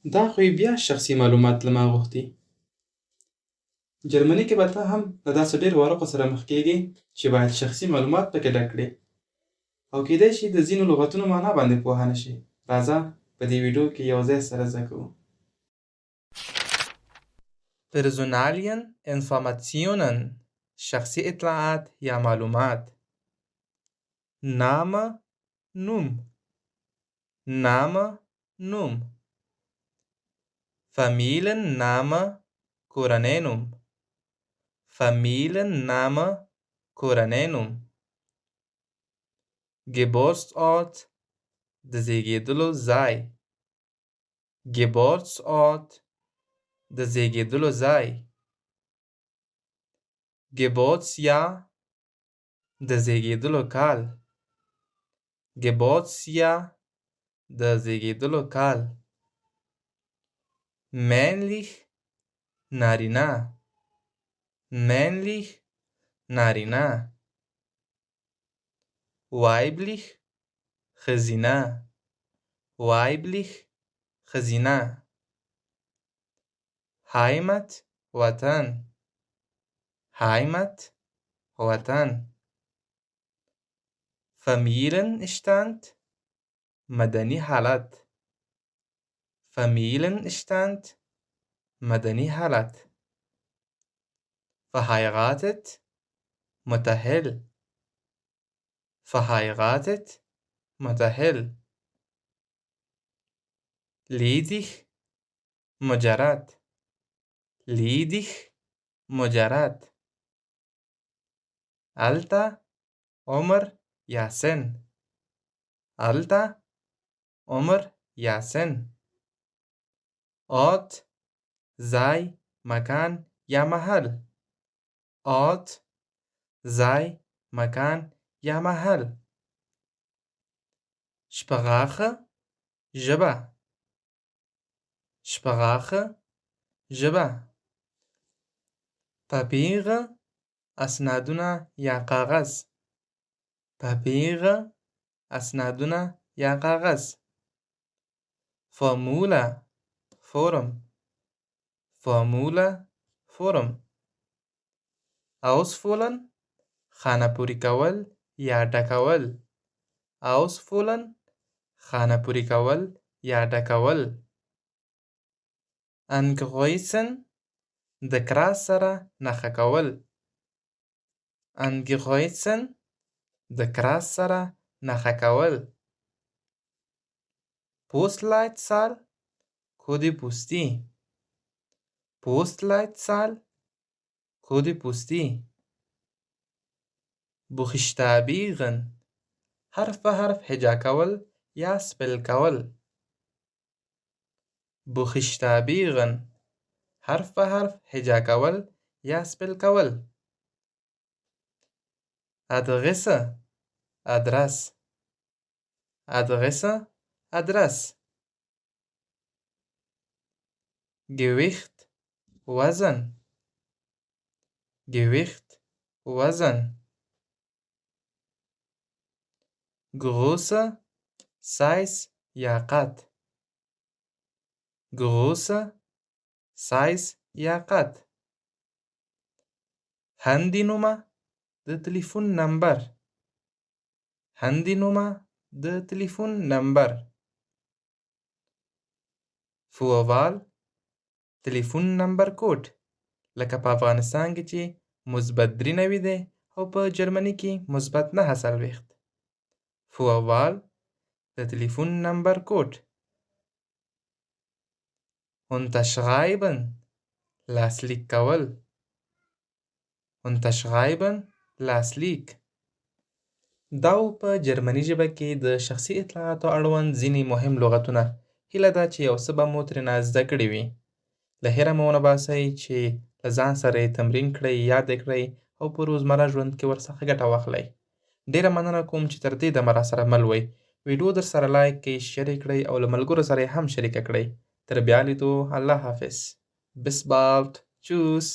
دا خو یې بیا شخصي معلومات له ما غوښتي. جرمني کې به ته هم د داسې ډېرو ورقو سره مخ کېږې چې باید شخصي معلومات پکې ډک کړې، او کیدای شي د ځینو لغتونو معنا باندې پوهه نه شې. راځه په دې ویډیو کې یو ځای سره زده کوو. Personalien Informationen شخصي اطلاعات یا معلومات. Name نوم Name نوم Familienname کورنۍ نوم Familienname کورنۍ نوم Geburtsort د زیږیدلو ځای Geburtsort د زیږیدلو ځای Geburtsjahr د زیږیدلو کال Geburtsjahr د زیږیدلو کال männlich نارینه männlich نارینه weiblich ښځینه weiblich ښځینه Heimat وطن Heimat وطن Familienstand مدني حالت Familienstand مدني حالت verheiratet متأهل verheiratet متأهل ledig مجرد ledig مجرد Alter عمر یا سن Alter عمر یا سن Ort ځای مکان یا محل Ort ځای مکان یا محل Sprache ژبه Sprache ژبه Papiere اسنادونه یا کاغذ Papiere اسنادونه یا کاغذ Formula فرم Formula فرم Ausfüllen خانه پوری کول یا ډکول Ausfüllen خانه پوری کول یا ډکول Ankreuzen د کراس سره نښه کول Ankreuzen د کراس سره نښه کول Postleitzahl کد پستی Postleitzahl کد پستی Buchstabieren حرف به حرف هجا کول یا سپل کول Buchstabieren حرف به حرف هجا کول یا سپل کول Adresse ادرس Adresse ادرس Gewicht وزن Gewicht وزن Größe Size یا قد Größe Size یا قد Handynummer د تلیفون نمبر Handynummer د تلیفون نمبر Vorwahl تلیفون نمبر کوډ لکه په افغانستان کې چې مثبت 93 دی او په جرمني کې مثبت 49 Vorwahl د تلیفون نمبر کوډ Unterschreiben لاسلیک کول Unterschreiben لاسلیک دا په جرمني ژبه کې د شخصي اطلاعاتو اړوند ځینې مهم لغتونه هیله ده چې یو څه به مو ترېنه زده کړي وي له هیره مو ونه باسئ چې له ځان سره یې تمرین کړئ یاد یې کړئ او په روزمره ژوند کې ورڅخه ګټه واخلئ ډیره مننه کوم چې تر دې دمه راسره مل وئ ویډیو در سره لایک کړئ شیر یې کړئ او له ملګرو سره یې هم شریکه کړئ تر بیا لیدو الله حافظ Bis bald. Tschüss.